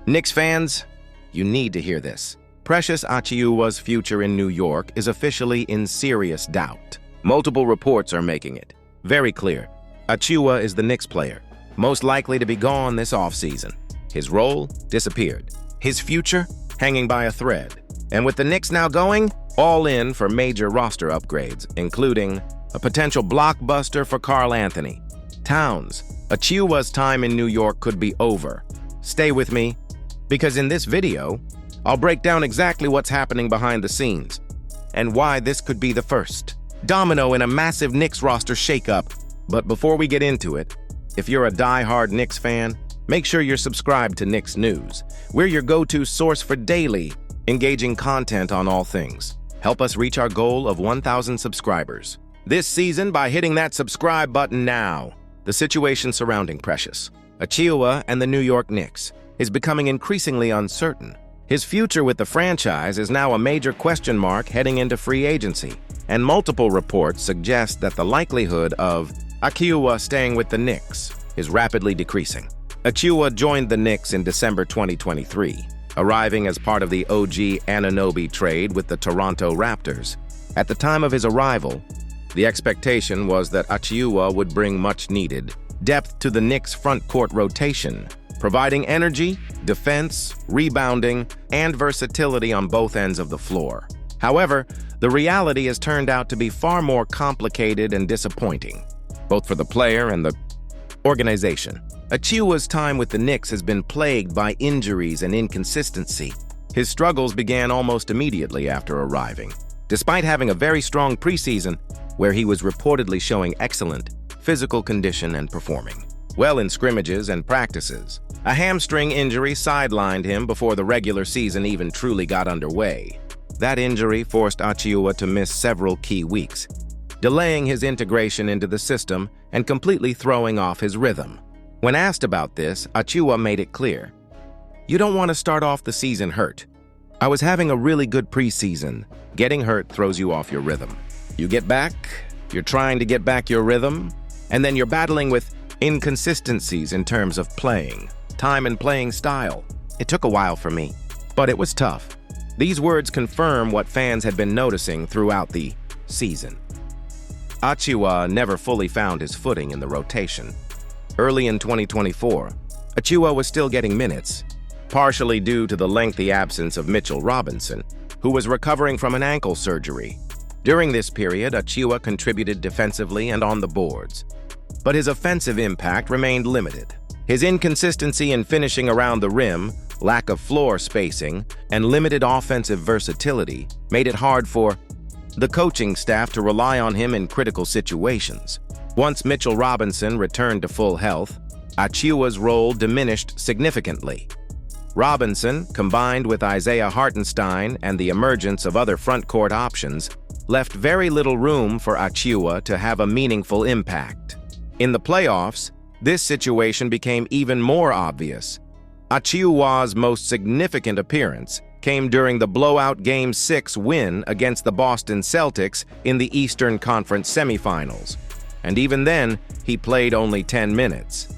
Knicks fans, you need to hear this. Precious Achiuwa's future in New York is officially in serious doubt. Multiple reports are making it very clear. Achiuwa is the Knicks player, most likely to be gone this offseason. His role disappeared. His future hanging by a thread. And with the Knicks now going all in for major roster upgrades, including a potential blockbuster for Karl-Anthony Towns, Achiuwa's time in New York could be over. Stay with me, because in this video, I'll break down exactly what's happening behind the scenes and why this could be the first domino in a massive Knicks roster shakeup. But before we get into it, if you're a die-hard Knicks fan, make sure you're subscribed to Knicks News. We're your go-to source for daily, engaging content on all things. Help us reach our goal of 1,000 subscribers this season by hitting that subscribe button now. The situation surrounding Precious Achiuwa and the New York Knicks is becoming increasingly uncertain. His future with the franchise is now a major question mark heading into free agency, and multiple reports suggest that the likelihood of Achiuwa staying with the Knicks is rapidly decreasing. Achiuwa joined the Knicks in December 2023, arriving as part of the OG Anunoby trade with the Toronto Raptors. At the time of his arrival, the expectation was that Achiuwa would bring much-needed depth to the Knicks' front court rotation, providing energy, defense, rebounding, and versatility on both ends of the floor. However, the reality has turned out to be far more complicated and disappointing, both for the player and the organization. Achiuwa's time with the Knicks has been plagued by injuries and inconsistency. His struggles began almost immediately after arriving, despite having a very strong preseason where he was reportedly showing excellent physical condition and performing well in scrimmages and practices. A hamstring injury sidelined him before the regular season even truly got underway. That injury forced Achiuwa to miss several key weeks, delaying his integration into the system and completely throwing off his rhythm. When asked about this, Achiuwa made it clear, "You don't want to start off the season hurt. I was having a really good preseason. Getting hurt throws you off your rhythm. You get back, you're trying to get back your rhythm, and then you're battling with inconsistencies in terms of playing, time and playing style. It took a while for me, but it was tough." These words confirm what fans had been noticing throughout the season. Achiuwa never fully found his footing in the rotation. Early in 2024, Achiuwa was still getting minutes, partially due to the lengthy absence of Mitchell Robinson, who was recovering from an ankle surgery. During this period, Achiuwa contributed defensively and on the boards, but his offensive impact remained limited. His inconsistency in finishing around the rim, lack of floor spacing, and limited offensive versatility made it hard for the coaching staff to rely on him in critical situations. Once Mitchell Robinson returned to full health, Achiuwa's role diminished significantly. Robinson, combined with Isaiah Hartenstein and the emergence of other front-court options, left very little room for Achiuwa to have a meaningful impact. In the playoffs, this situation became even more obvious. Achiuwa's most significant appearance came during the blowout Game 6 win against the Boston Celtics in the Eastern Conference semifinals, and even then, he played only 10 minutes.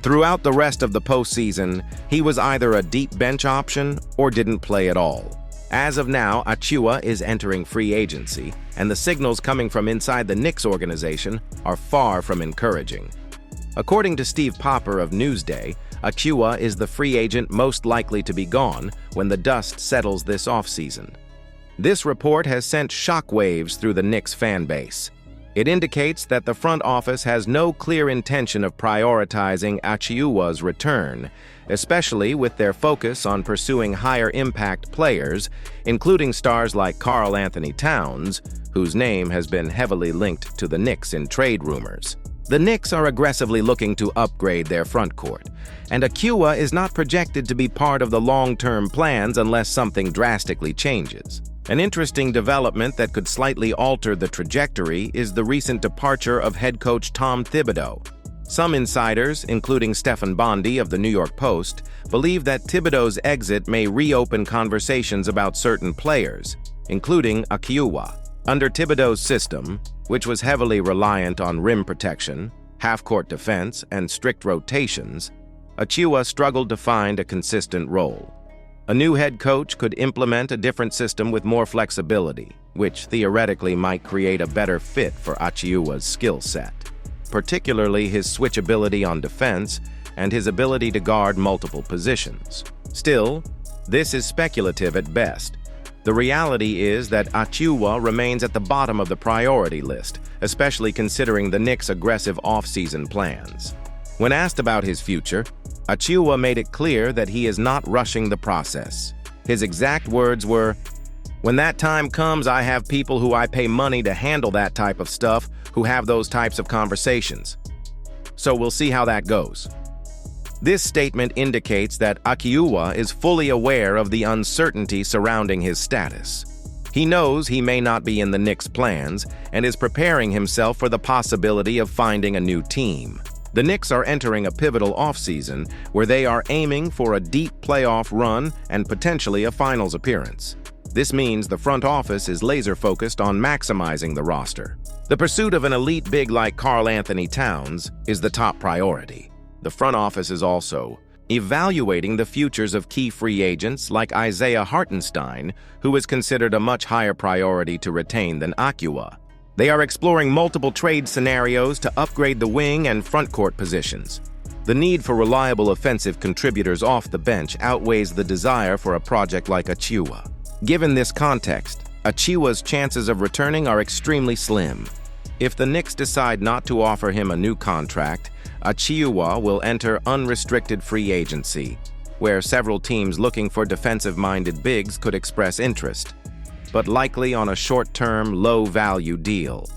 Throughout the rest of the postseason, he was either a deep bench option or didn't play at all. As of now, Achiuwa is entering free agency, and the signals coming from inside the Knicks organization are far from encouraging. According to Steve Popper of Newsday, Achiuwa is the free agent most likely to be gone when the dust settles this offseason. This report has sent shockwaves through the Knicks fan base. It indicates that the front office has no clear intention of prioritizing Achiuwa's return, especially with their focus on pursuing higher-impact players, including stars like Karl-Anthony Towns, whose name has been heavily linked to the Knicks in trade rumors. The Knicks are aggressively looking to upgrade their front court, and Achiuwa is not projected to be part of the long-term plans unless something drastically changes. An interesting development that could slightly alter the trajectory is the recent departure of head coach Tom Thibodeau. Some insiders, including Stefan Bondi of the New York Post, believe that Thibodeau's exit may reopen conversations about certain players, including Achiuwa. Under Thibodeau's system, which was heavily reliant on rim protection, half-court defense, and strict rotations, Achiuwa struggled to find a consistent role. A new head coach could implement a different system with more flexibility, which theoretically might create a better fit for Achiuwa's skill set, particularly his switchability on defense and his ability to guard multiple positions. Still, this is speculative at best. The reality is that Achiuwa remains at the bottom of the priority list, especially considering the Knicks' aggressive off-season plans. When asked about his future, Achiuwa made it clear that he is not rushing the process. His exact words were, "When that time comes, I have people who I pay money to handle that type of stuff, who have those types of conversations. So we'll see how that goes." This statement indicates that Achiuwa is fully aware of the uncertainty surrounding his status. He knows he may not be in the Knicks' plans and is preparing himself for the possibility of finding a new team. The Knicks are entering a pivotal offseason where they are aiming for a deep playoff run and potentially a finals appearance. This means the front office is laser-focused on maximizing the roster. The pursuit of an elite big like Karl-Anthony Towns is the top priority. The front office is also evaluating the futures of key free agents like Isaiah Hartenstein, who is considered a much higher priority to retain than Achiuwa. They are exploring multiple trade scenarios to upgrade the wing and front court positions. The need for reliable offensive contributors off the bench outweighs the desire for a project like Achiuwa. Given this context, Achiuwa's chances of returning are extremely slim. If the Knicks decide not to offer him a new contract, Achiuwa will enter unrestricted free agency, where several teams looking for defensive-minded bigs could express interest, but likely on a short-term, low-value deal.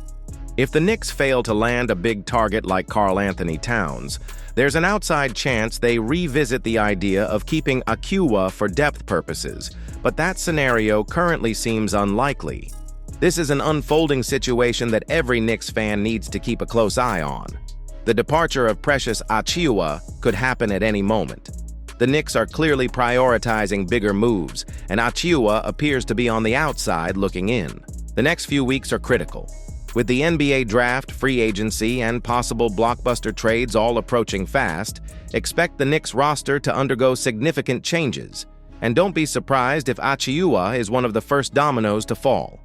If the Knicks fail to land a big target like Karl-Anthony Towns, there's an outside chance they revisit the idea of keeping Achiuwa for depth purposes, but that scenario currently seems unlikely. This is an unfolding situation that every Knicks fan needs to keep a close eye on. The departure of Precious Achiuwa could happen at any moment. The Knicks are clearly prioritizing bigger moves, and Achiuwa appears to be on the outside looking in. The next few weeks are critical. With the NBA draft, free agency, and possible blockbuster trades all approaching fast, expect the Knicks roster to undergo significant changes. And don't be surprised if Achiuwa is one of the first dominoes to fall.